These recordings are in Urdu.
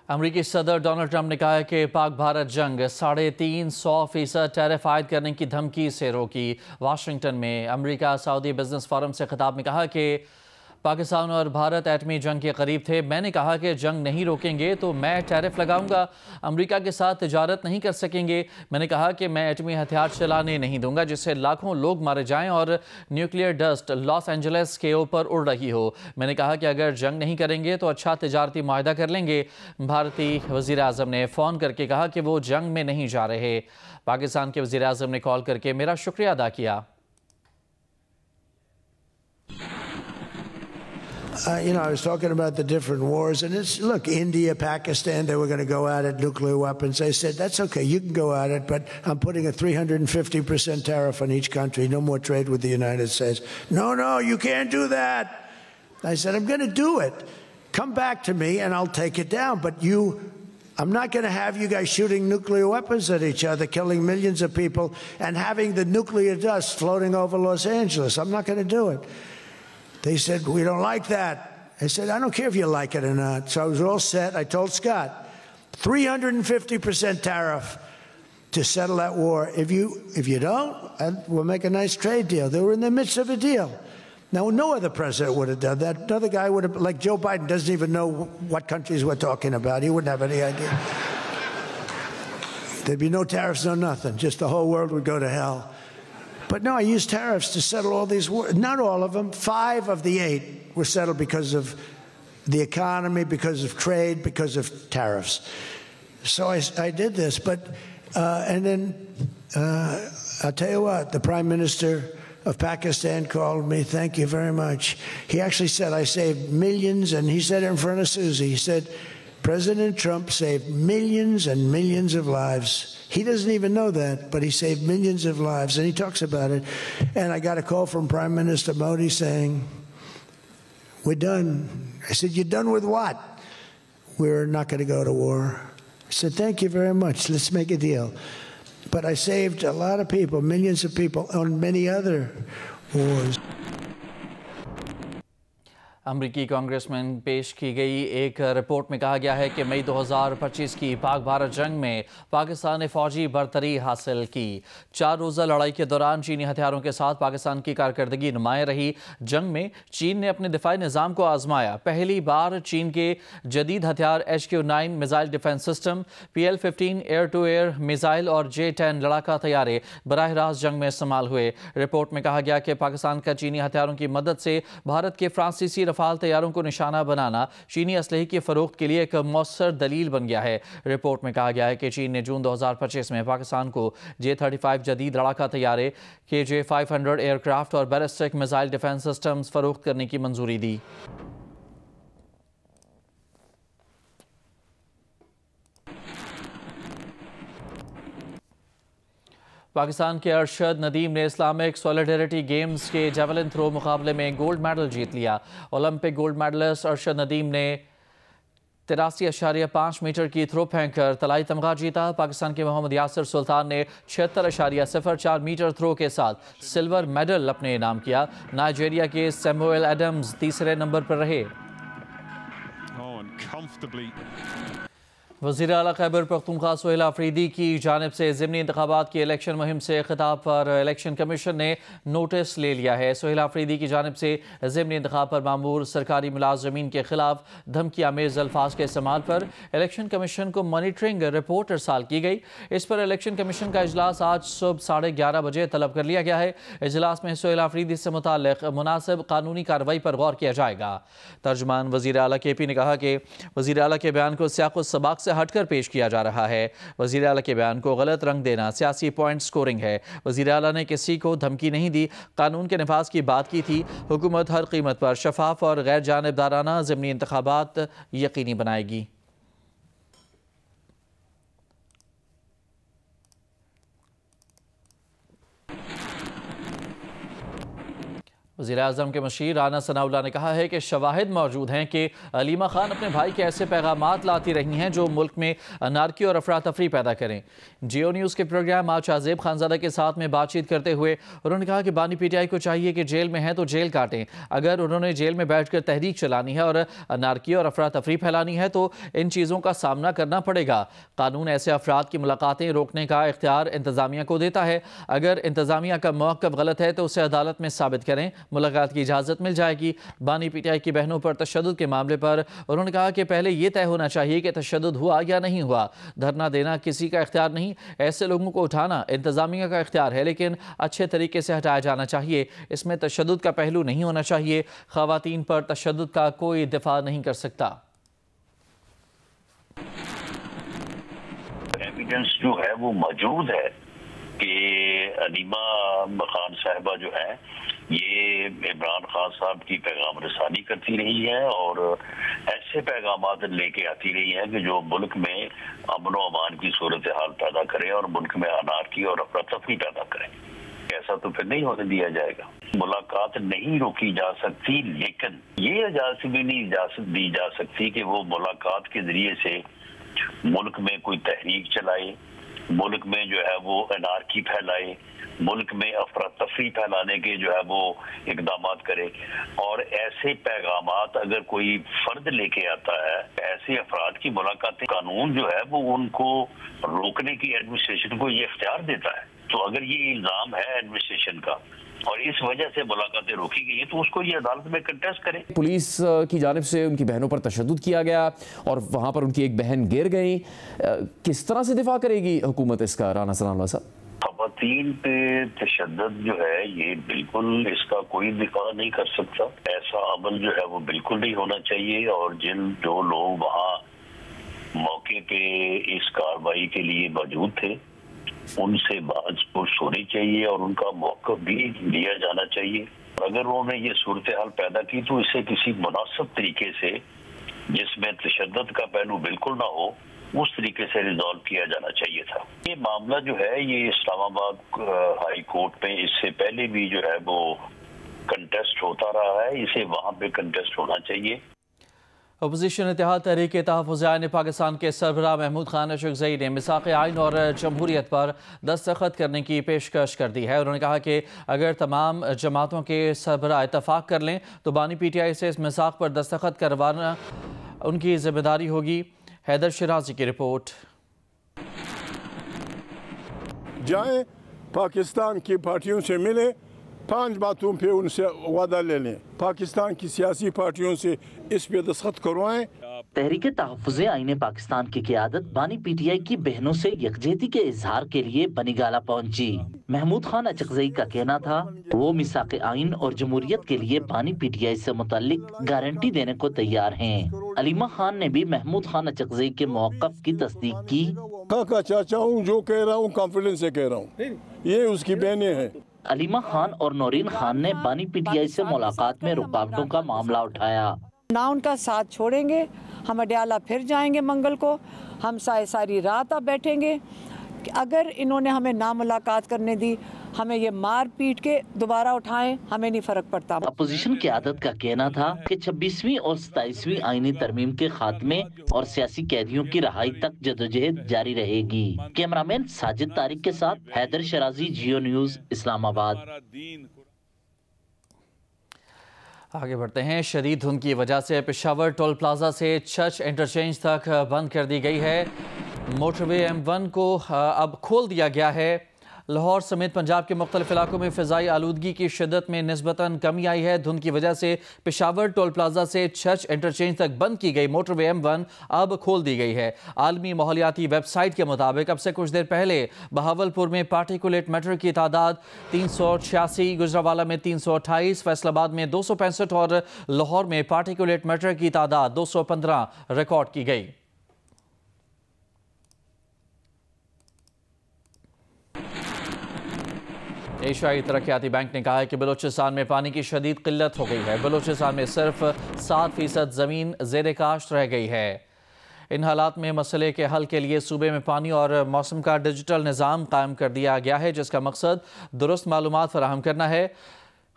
امریکی صدر ڈونلڈ ٹرمپ نے کہا ہے کہ پاک بھارت جنگ 350% ٹیرف عائد کرنے کی دھمکی سے روکی۔ واشنگٹن میں امریکہ سعودی بزنس فورم سے خطاب میں کہا کہ پاکستان اور بھارت ایٹمی جنگ کے قریب تھے۔ میں نے کہا کہ جنگ نہیں روکیں گے تو میں ٹیرف لگاؤں گا، امریکہ کے ساتھ تجارت نہیں کر سکیں گے۔ میں نے کہا کہ میں ایٹمی ہتھیار چلانے نہیں دوں گا جس سے لاکھوں لوگ مارے جائیں اور نیوکلیئر ڈسٹ لاس اینجلس کے اوپر اڑ رہی ہو۔ میں نے کہا کہ اگر جنگ نہیں کریں گے تو اچھا تجارتی معاہدہ کر لیں گے۔ بھارتی وزیر اعظم نے فون کر کے کہا کہ وہ جنگ میں نہیں جا رہے۔ پاکستان کے وزیر اعظم نے کال کر کے میرا شکریہ ادا کیا۔ I was talking about the different wars, and look, India, Pakistan, they were going to go at it, nuclear weapons. I said, that's okay, you can go at it, but I'm putting a 350% tariff on each country, no more trade with the United States. No, you can't do that. I said, I'm going to do it. Come back to me, and I'll take it down, but I'm not going to have you guys shooting nuclear weapons at each other, killing millions of people, and having the nuclear dust floating over Los Angeles. I'm not going to do it. They said, we don't like that. I said, I don't care if you like it or not. So I was all set. I told Scott, 350% tariff to settle that war. If you don't, we'll make a nice trade deal. They were in the midst of a deal. Now, no other president would have done that. Another guy would have, like Joe Biden, doesn't even know what countries we're talking about. He wouldn't have any idea. There'd be no tariffs, no nothing. Just the whole world would go to hell. But no, I used tariffs to settle all these wars. Not all of them. 5 of the 8 were settled because of the economy, because of trade, because of tariffs. So I did this. But, and then I'll tell you what, the Prime Minister of Pakistan called me. Thank you very much. He actually said, I saved millions, and he said it in front of Susie. He said, President Trump saved millions and millions of lives. He doesn't even know that, but he saved millions of lives, and he talks about it. And I got a call from Prime Minister Modi saying, we're done. I said, you're done with what? We're not going to go to war. I said, thank you very much. Let's make a deal. But I saved a lot of people, millions of people, on many other wars. امریکی کانگریس میں پیش کی گئی ایک رپورٹ میں کہا گیا ہے کہ مئی 2025 کی پاک بھارت جنگ میں پاکستان نے فوجی برتری حاصل کی۔ 4 روزہ لڑائی کے دوران چینی ہتھیاروں کے ساتھ پاکستان کی کارکردگی نمایاں رہی۔ جنگ میں چین نے اپنے دفاعی نظام کو آزمایا۔ پہلی بار چین کے جدید ہتھیار HQ-9 missile defence system, PL-15 air to air missile اور J-10 لڑاکا طیارے براہ راست جنگ میں استعمال ہوئے۔ رپورٹ میں کہا گیا کہ پاکستان کا چینی ہتھیاروں کی مدد سے بھارت کے فرانسیسی رفال طیاروں کو نشانہ بنانا چینی اسلحے کی فروخت کے لیے ایک مؤثر دلیل بن گیا ہے۔ رپورٹ میں کہا گیا ہے کہ چین نے جون 2025 میں پاکستان کو J-35 جدید لڑاکا طیارے، KJ-500 ایئر کرافٹ اور بیلسٹک میزائل ڈیفنس سسٹمز فروخت کرنے کی منظوری دی۔ پاکستان کے ارشد ندیم نے اسلامک سولیڈیریٹی گیمز کے جیولن تھرو مقابلے میں گولڈ میڈل جیت لیا۔ Olympic gold medallist Arshad Nadeem نے 83.5 میٹر کی تھرو پھینک کر طلائی تمغہ جیتا۔ پاکستان کے محمد یاسر سلطان نے 76.04 میٹر تھرو کے ساتھ سلور میڈل اپنے نام کیا۔ نائجیریا کے سیموئل ایڈمز تیسرے نمبر پر رہے۔ وزیر اعلیٰ خیبر پختونخوا سہیل آفریدی کی جانب سے ضمنی انتخابات کی الیکشن مہم سے خطاب پر الیکشن کمیشن نے نوٹس لے لیا ہے۔ سہیل آفریدی کی جانب سے ضمنی انتخاب پر مامور سرکاری ملازمین کے خلاف دھمکی آمیز الفاظ کے استعمال پر الیکشن کمیشن کو مانیٹرنگ رپورٹ ارسال کی گئی۔ اس پر الیکشن کمیشن کا اجلاس آج صبح 11:30 بجے طلب کر لیا گیا ہے۔ اجلاس میں سہیل آفریدی سے متعلق مناسب قانونی کارروائی پر غور کیا جائے گا۔ ترجمان وزیر اعلیٰ KP نے کہا کہ وزیر اعلیٰ کے بیان کو سیاق و سباق سے ہٹ کر پیش کیا جا رہا ہے۔ وزیر اعلیٰ کے بیان کو غلط رنگ دینا سیاسی پوائنٹ سکورنگ ہے۔ وزیر اعلیٰ نے کسی کو دھمکی نہیں دی، قانون کے نفاذ کی بات کی تھی۔ حکومت ہر قیمت پر شفاف اور غیر جانبدارانہ ضمنی انتخابات یقینی بنائے گی۔ وزیر اعظم کے مشیر رانا ثناء اللہ نے کہا ہے کہ شواہد موجود ہیں کہ علیمہ خان اپنے بھائی کے ایسے پیغامات لاتی رہی ہیں جو ملک میں انارکی اور افراتفری پیدا کریں۔ جیو نیوز کے پروگرام آج شاہزیب خانزادہ کے ساتھ میں بات چیت کرتے ہوئے انہوں نے کہا کہ بانی پی ٹی آئی کو چاہیے کہ جیل میں ہیں تو جیل کاٹیں، اگر انہوں نے جیل میں بیٹھ کر تحریک چلانی ہے اور انارکی اور افراتفری پھیلانی ہے تو ان چیزوں کا سامنا کرنا پڑے گا۔ قانون ایسے افراد کی ملاقاتیں روکنے کا اختیار انتظامیہ کو دیتا ہے، اگر انتظامیہ کا موقف غلط ہے تو اسے عدالت میں ثابت کریں، ملاقات کی اجازت مل جائے گی۔ بانی پی ٹی آئی کی بہنوں پر تشدد کے معاملے پر انہوں نے کہا کہ پہلے یہ طے ہونا چاہیے کہ تشدد ہوا یا نہیں ہوا۔ دھرنا دینا کسی کا اختیار نہیں، ایسے لوگوں کو اٹھانا انتظامیہ کا اختیار ہے، لیکن اچھے طریقے سے ہٹایا جانا چاہیے۔ اس میں تشدد کا پہلو نہیں ہونا چاہیے۔ خواتین پر تشدد کا کوئی دفاع نہیں کر سکتا۔ ایویڈنس جو ہے وہ موجود ہے کہ علیمہ خان صاحبہ جو ہے یہ عمران خان صاحب کی پیغام رسانی کرتی رہی ہے اور ایسے پیغامات لے کے آتی رہی ہے کہ جو ملک میں امن و امان کی صورتحال پیدا کرے اور ملک میں انارکی اور افراتفری پیدا کرے۔ ایسا تو پھر نہیں ہونے دیا جائے گا۔ ملاقات نہیں روکی جا سکتی، لیکن یہ اجازت بھی نہیں دی جا سکتی کہ وہ ملاقات کے ذریعے سے ملک میں کوئی تحریک چلائے، ملک میں جو ہے وہ انارکی پھیلائے، ملک میں افراتفری پھیلانے کے جو ہے وہ اقدامات کرے۔ اور ایسے پیغامات اگر کوئی فرد لے کے آتا ہے، ایسے افراد کی ملاقاتیں، قانون جو ہے وہ ان کو روکنے کی ایڈمنسٹریشن کو یہ اختیار دیتا ہے۔ تو اگر یہ الزام ہے ایڈمنسٹریشن کا اور اس وجہ سے ملاقاتیں روکی گئی ہیں تو اس کو یہ عدالت میں کنٹیسٹ کریں۔ پولیس کی جانب سے ان کی بہنوں پر تشدد کیا گیا اور وہاں پر ان کی ایک بہن گر گئی، کس طرح سے دفاع کرے گی حکومت اس کا، رانا ثناء اللہ صاحب؟ خواتین پہ تشدد جو ہے یہ بالکل اس کا کوئی دفاع نہیں کر سکتا۔ ایسا عمل جو ہے وہ بالکل نہیں ہونا چاہیے، اور جو لوگ وہاں موقع پہ اس کارروائی کے لیے موجود تھے ان سے بات پوچھ ہونی چاہیے اور ان کا موقف بھی لیا جانا چاہیے۔ اگر انہوں نے یہ صورتحال پیدا کی تو اسے کسی مناسب طریقے سے جس میں تشدد کا پہلو بالکل نہ ہو اس طریقے سے ریزالو کیا جانا چاہیے تھا۔ یہ معاملہ جو ہے یہ اسلام آباد ہائی کورٹ میں اس سے پہلے بھی جو ہے وہ کنٹیسٹ ہوتا رہا ہے، اسے وہاں پہ کنٹیسٹ ہونا چاہیے۔ اپوزیشن اتحاد تحریک تحفظ آئین پاکستان کے سربراہ محمود خان اشرقزئی نے میثاق آئین اور جمہوریت پر دستخط کرنے کی پیشکش کر دی ہے۔ انہوں نے کہا کہ اگر تمام جماعتوں کے سربراہ اتفاق کر لیں تو بانی پی ٹی آئی سے اس میثاق پر دستخط کروانا ان کی ذمہ داری ہوگی۔ حیدر شرازی کی رپورٹ۔ جائیں پاکستان کی پارٹیوں سے ملیں، 5 باتوں پہ ان سے وعدہ لے لیں، پاکستان کی سیاسی پارٹیوں سے اس پہ دستخط کروائیں۔ تحریک تحفظ آئین پاکستان کی قیادت بانی پی ٹی آئی کی بہنوں سے یکجہتی کے اظہار کے لیے بنی گالہ پہنچی۔ محمود خان اچکزئی کا کہنا تھا وہ میثاق آئین اور جمہوریت کے لیے بانی پی ٹی آئی سے متعلق گارنٹی دینے کو تیار ہیں۔ علیمہ خان نے بھی محمود خان اچکزئی کے موقف کی تصدیق کی۔ کاکا چاچا ہوں، جو کہہ رہا ہوں کانفیڈنس سے کہہ رہا ہوں، یہ اس کی بہنیں ہیں۔ علیمہ خان اور نورین خان نے بانی پی ٹی آئی سے ملاقات میں رکاوٹوں کا معاملہ اٹھایا۔ نہ ان کا ساتھ چھوڑیں گے، ہم اڈیالہ پھر جائیں گے منگل کو، ہم ساری رات اب بیٹھیں گے۔ اگر انہوں نے ہمیں نہ ملاقات کرنے دی، ہمیں یہ مار پیٹ کے دوبارہ اٹھائیں، ہمیں نہیں فرق پڑتا۔ اپوزیشن قیادت کا کہنا تھا کہ 26ویں اور 27ویں آئینی ترمیم کے خاتمے اور سیاسی قیدیوں کی رہائی تک جدوجہد جاری رہے گی۔ کیمرامین ساجد طارق کے ساتھ حیدر شرازی، جیو نیوز، اسلام آباد۔ آگے بڑھتے ہیں۔ شدید دھند کی وجہ سے پشاور ٹول پلازا سے چرچ انٹرچینج تک بند کر دی گئی ہے۔ موٹر وے M1 کو اب کھول دیا گیا ہے۔ لاہور سمیت پنجاب کے مختلف علاقوں میں فضائی آلودگی کی شدت میں نسبتاً کمی آئی ہے۔ دھند کی وجہ سے پشاور ٹول پلازا سے چرچ انٹرچینج تک بند کی گئی موٹر وے M1 اب کھول دی گئی ہے۔ عالمی ماحولیاتی ویب سائٹ کے مطابق اب سے کچھ دیر پہلے بہاولپور میں پارٹیکولیٹ میٹر کی تعداد 386، گجرانوالہ میں 328، فیصل آباد میں 265 اور لاہور میں پارٹیکولیٹ میٹر کی تعداد 215 ریکارڈ کی گئی۔ ایشیائی ترقیاتی بینک نے کہا ہے کہ بلوچستان میں پانی کی شدید قلت ہو گئی ہے۔ بلوچستان میں صرف 7% زمین زیر کاشت رہ گئی ہے۔ ان حالات میں مسئلے کے حل کے لیے صوبے میں پانی اور موسم کا ڈیجیٹل نظام قائم کر دیا گیا ہے، جس کا مقصد درست معلومات فراہم کرنا ہے۔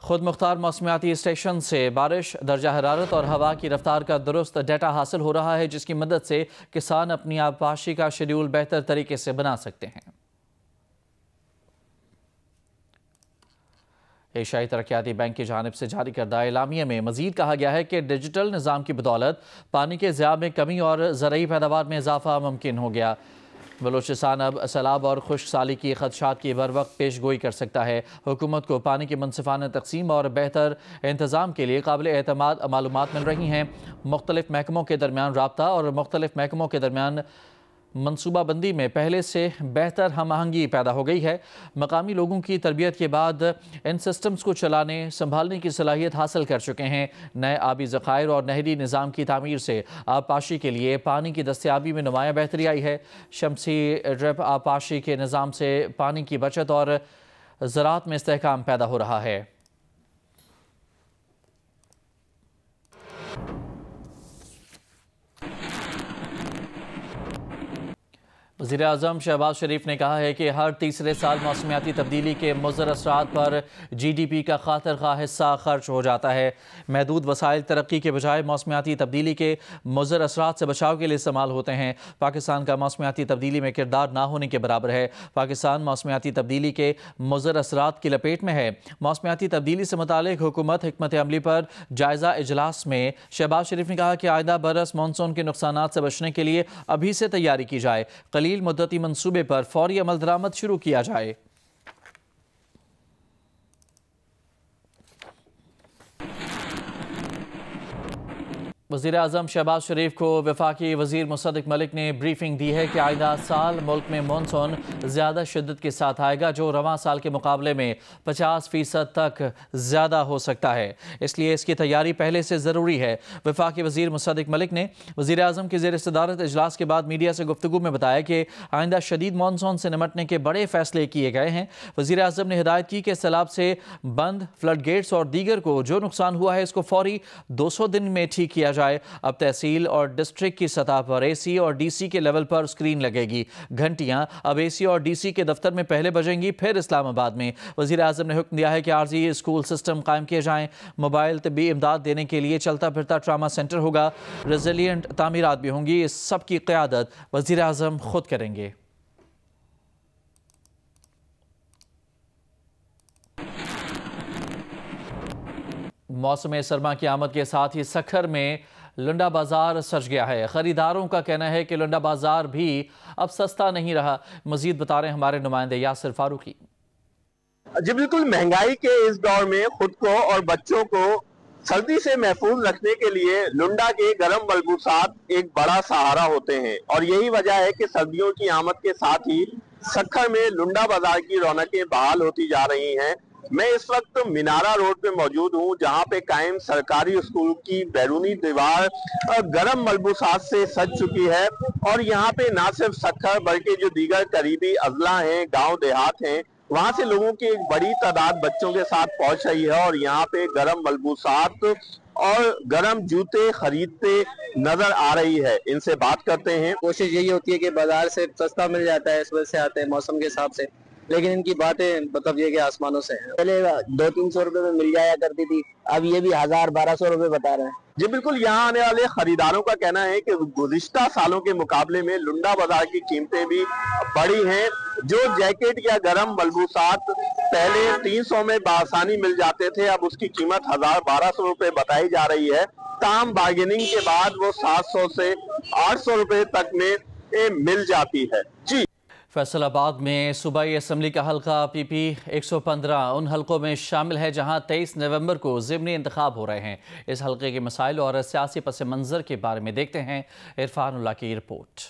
خود مختار موسمیاتی اسٹیشن سے بارش، درجہ حرارت اور ہوا کی رفتار کا درست ڈیٹا حاصل ہو رہا ہے، جس کی مدد سے کسان اپنی آبپاشی کا شیڈول بہتر طریقے سے بنا سکتے ہیں۔ ایشیائی ترقیاتی بینک کی جانب سے جاری کردہ اعلامیے میں مزید کہا گیا ہے کہ ڈیجیٹل نظام کی بدولت پانی کے ضیاع میں کمی اور زرعی پیداوار میں اضافہ ممکن ہو گیا۔ بلوچستان اب سیلاب اور خشک سالی کی خدشات کی بروقت پیش گوئی کر سکتا ہے۔ حکومت کو پانی کی منصفانہ تقسیم اور بہتر انتظام کے لیے قابل اعتماد معلومات مل رہی ہیں۔ مختلف محکموں کے درمیان رابطہ اور مختلف محکموں کے درمیان منصوبہ بندی میں پہلے سے بہتر ہم آہنگی پیدا ہو گئی ہے۔ مقامی لوگوں کی تربیت کے بعد ان سسٹمز کو چلانے سنبھالنے کی صلاحیت حاصل کر چکے ہیں۔ نئے آبی ذخائر اور نہری نظام کی تعمیر سے آبپاشی کے لیے پانی کی دستیابی میں نمایاں بہتری آئی ہے۔ شمسی ڈرپ آبپاشی کے نظام سے پانی کی بچت اور زراعت میں استحکام پیدا ہو رہا ہے۔ وزیراعظم شہباز شریف نے کہا ہے کہ ہر تیسرے سال موسمیاتی تبدیلی کے مضر اثرات پر جی ڈی پی کا خاطر خواہ حصہ خرچ ہو جاتا ہے۔ محدود وسائل ترقی کے بجائے موسمیاتی تبدیلی کے مضر اثرات سے بچاؤ کے لیے استعمال ہوتے ہیں۔ پاکستان کا موسمیاتی تبدیلی میں کردار نہ ہونے کے برابر ہے۔ پاکستان موسمیاتی تبدیلی کے مضر اثرات کی لپیٹ میں ہے۔ موسمیاتی تبدیلی سے متعلق حکومت حکمت عملی پر جائزہ اجلاس میں شہباز شریف نے کہا کہ آئندہ برس مانسون کے نقصانات سے بچنے کے لیے ابھی سے تیاری کی جائے۔ قلیل مدتی منصوبے پر فوری عمل درآمد شروع کیا جائے۔ وزیراعظم شہباز شریف کو وفاقی وزیر مصدق ملک نے بریفنگ دی ہے کہ آئندہ سال ملک میں مانسون زیادہ شدت کے ساتھ آئے گا، جو رواں سال کے مقابلے میں 50% تک زیادہ ہو سکتا ہے۔ اس لیے اس کی تیاری پہلے سے ضروری ہے۔ وفاقی وزیر مصدق ملک نے وزیراعظم کی زیر صدارت اجلاس کے بعد میڈیا سے گفتگو میں بتایا کہ آئندہ شدید مانسون سے نمٹنے کے بڑے فیصلے کیے گئے ہیں۔ وزیراعظم نے ہدایت کی کہ سیلاب سے بند فلڈ گیٹس اور دیگر کو جو نقصان ہوا ہے اس کو فوری 200 دن میں ٹھیک کیا جائے۔ اب تحصیل اور ڈسٹرکٹ کی سطح پر اے سی اور ڈی سی کے لیول پر سکرین لگے گی۔ گھنٹیاں اب اے سی اور ڈی سی کے دفتر میں پہلے بجیں گی، پھر اسلام آباد میں۔ وزیراعظم نے حکم دیا ہے کہ عارضی اسکول سسٹم قائم کیے جائیں۔ موبائل طبی امداد دینے کے لیے چلتا پھرتا ٹراما سینٹر ہوگا۔ ریزیلینٹ تعمیرات بھی ہوں گی۔ اس سب کی قیادت وزیراعظم خود کریں گے۔ موسم سرما کی آمد کے ساتھ ہی سکھر میں لنڈا بازار سج گیا ہے۔ خریداروں کا کہنا ہے کہ لنڈا بازار بھی اب سستا نہیں رہا۔ مزید بتا رہے ہیں ہمارے نمائندے یاسر فاروقی۔ جی بالکل، مہنگائی کے اس دور میں خود کو اور بچوں کو سردی سے محفوظ رکھنے کے لیے لنڈا کے گرم ملبوسات ایک بڑا سہارا ہوتے ہیں، اور یہی وجہ ہے کہ سردیوں کی آمد کے ساتھ ہی سکھر میں لنڈا بازار کی رونقیں بحال ہوتی جا رہی ہیں۔ میں اس وقت مینارہ روڈ پہ موجود ہوں، جہاں پہ قائم سرکاری اسکول کی بیرونی دیوار گرم ملبوسات سے سج چکی ہے، اور یہاں پہ نہ صرف سکھر بلکہ جو دیگر قریبی اضلاع ہیں، گاؤں دیہات ہیں، وہاں سے لوگوں کی ایک بڑی تعداد بچوں کے ساتھ پہنچ رہی ہے، اور یہاں پہ گرم ملبوسات اور گرم جوتے خریدتے نظر آ رہی ہے۔ ان سے بات کرتے ہیں۔ کوشش یہی ہوتی ہے کہ بازار سے سستا مل جاتا ہے، اس وجہ سے آتے ہیں موسم کے حساب سے، لیکن ان کی باتیں مطلب یہ کہ آسمانوں سے ہیں۔ پہلے 200-300 روپے میں مل جایا کرتی تھی، اب یہ بھی 1000-1200 روپے بتا رہے ہیں۔ جی بالکل، یہاں آنے والے خریداروں کا کہنا ہے کہ گزشتہ سالوں کے مقابلے میں لنڈا بازار کی قیمتیں بھی بڑی ہیں۔ جو جیکٹ یا گرم ملبوسات پہلے 300 میں بآسانی مل جاتے تھے، اب اس کی قیمت 1000-1200 روپے بتائی جا رہی ہے۔ تاہم بارگیننگ کے بعد وہ 700 سے 800 روپے تک میں مل جاتی ہے۔ جی فیصل آباد میں صوبائی اسمبلی کا حلقہ پی پی 115 ان حلقوں میں شامل ہے جہاں 23 نومبر کو ضمنی انتخاب ہو رہے ہیں۔ اس حلقے کے مسائل اور سیاسی پس منظر کے بارے میں دیکھتے ہیں عرفان اللہ کی رپورٹ۔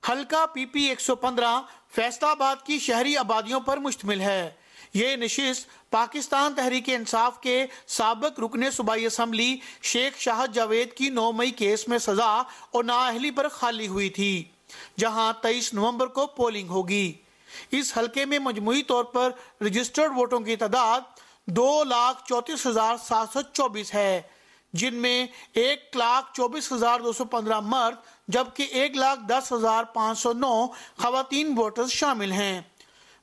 حلقہ پی پی 115 فیصل آباد کی شہری آبادیوں پر مشتمل ہے۔ یہ نشست پاکستان تحریک انصاف کے سابق رکن صوبائی اسمبلی شیخ شاہد جاوید کی 9 مئی کیس میں سزا اور نااہلی پر خالی ہوئی تھی، جہاں 23 نومبر کو پولنگ ہوگی۔ اس حلقے میں مجموعی طور پر رجسٹرڈ ووٹوں کی تعداد 2,34,724 ہے، جن میں 1,24,215 مرد جبکہ 1,10,509 خواتین ووٹرز شامل ہیں۔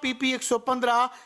PP 115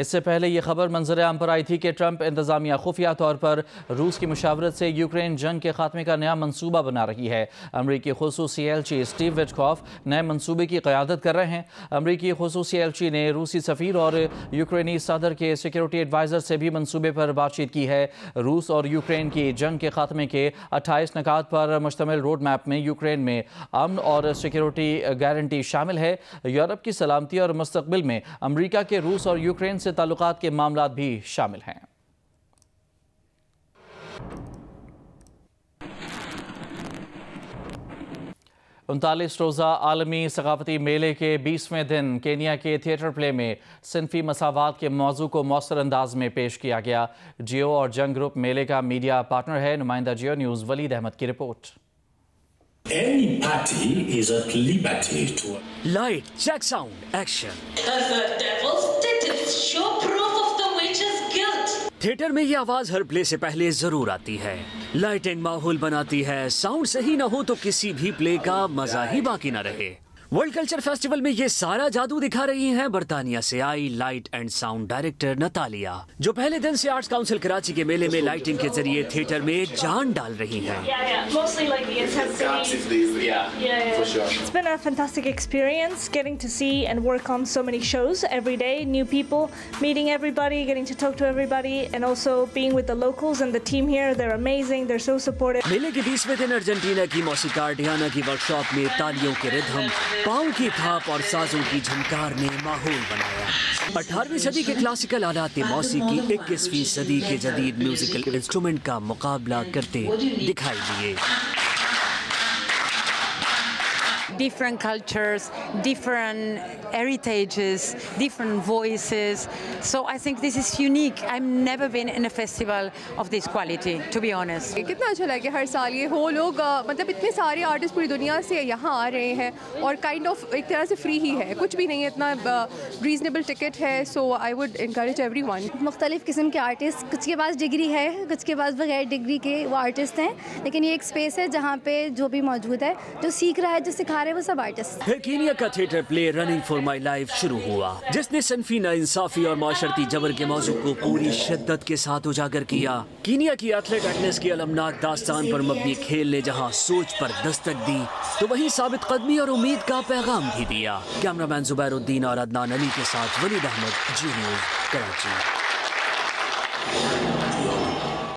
اس سے پہلے یہ خبر منظر عام پر آئی تھی کہ ٹرمپ انتظامیہ خفیہ طور پر روس کی مشاورت سے یوکرین جنگ کے خاتمے کا نیا منصوبہ بنا رہی ہے۔ امریکی خصوصی ایلچی اسٹیو وٹکوف نئے منصوبے کی قیادت کر رہے ہیں۔ امریکی خصوصی ایلچی نے روسی سفیر اور یوکرینی صدر کے سیکیورٹی ایڈوائزر سے بھی منصوبے پر بات چیت کی ہے۔ روس اور یوکرین کی جنگ کے خاتمے کے 28 نکات پر مشتمل روڈ میپ میں یوکرین میں امن اور سیکیورٹی گارنٹی شامل ہے۔ یورپ کی سلامتی اور مستقبل میں امریکہ کے روس اور یوکرین سے تعلقات کے معاملات بھی شامل ہیں۔ انتالیس روزہ عالمی ثقافتی میلے کے 20ویں دن کینیا کے تھیٹر پلے میں صنفی مساوات کے موضوع کو مؤثر انداز میں پیش کیا گیا۔ جیو اور جنگ گروپ میلے کا میڈیا پارٹنر ہے۔ نمائندہ جیو نیوز ولید احمد کی report. Any party is at liberty to light, check sound, action. As the devil's dentist show proof of the witch's guilt. Theatre میں یہ آواز ہر پلے سے پہلے ضرور آتی ہے۔ لائٹنگ ماحول بناتی ہے، ساؤنڈ صحیح نہ ہو تو کسی بھی پلے کا مزہ ہی باقی نہ رہے۔ ورلڈ کلچر فیسٹیول میں یہ سارا جادو دکھا رہی ہیں برطانیہ سے آئی لائٹ اینڈ ساؤنڈ ڈائریکٹر نتالیا، جو پہلے دن سے آرٹس کاؤنسل کراچی کے میلے میں لائٹنگ کے ذریعے تھیٹر میں جان ڈال رہی ہیں۔ It's been a fantastic experience getting to see and work on so many shows every day, new people, meeting everybody, getting to talk to everybody, and also being with the locals and the team here. They're amazing, they're so supportive. میلے کے 20ویں دن ارجنٹینا کی موسیقار ڈیانا کی ورکشاپ میں تالیوں کے ردھم، پاؤں کی تھاپ اور سازوں کی جھنکار نے ماحول بنایا۔ 18ویں صدی کے کلاسیکل آلات موسیقی 21ویں صدی کے جدید میوزیکل انسٹرومنٹ کا مقابلہ کرتے دکھائی دیے۔ Different cultures, different heritages, different voices. So I think this is unique. I've never been in a festival of this quality, to be honest. کتنا اچھا لگا ہر سال یہ ہو لوگ مطلب اتنے سارے آرٹسٹ پوری دنیا سے یہاں آ رہے ہیں اور کائنڈ آف ایک طرح سے فری ہی ہے، کچھ بھی نہیں ہے، اتنا ریزنیبل ٹکٹ ہے۔ So I would encourage every one. مختلف قسم کے آرٹسٹ، کچھ کے پاس ڈگری ہے، کچھ کے پاس بغیر ڈگری کے وہ آرٹسٹ ہیں، لیکن یہ ایک اسپیس ہے جہاں پہ جو بھی موجود ہے، جو سیکھ رہا ہے، جو سکھا رہے ہیں، وہ سب آرٹسٹ۔ پھر کینیا کا theatre play running for my life شروع ہوا، جس نے صنفی ناانصافی اور معاشرتی جبر کے موضوع کو پوری شدت کے ساتھ اجاگر کیا۔ کینیا کی ایتھلیٹ ایگنیس کی المناک داستان پر مبنی کھیل نے جہاں سوچ پر دستک دی تو وہیں ثابت قدمی اور امید کا پیغام بھی دیا۔ کیمرہ مین زبیر الدین اور عدنان علی کے ساتھ ولید احمد، جی نیوز، کراچی۔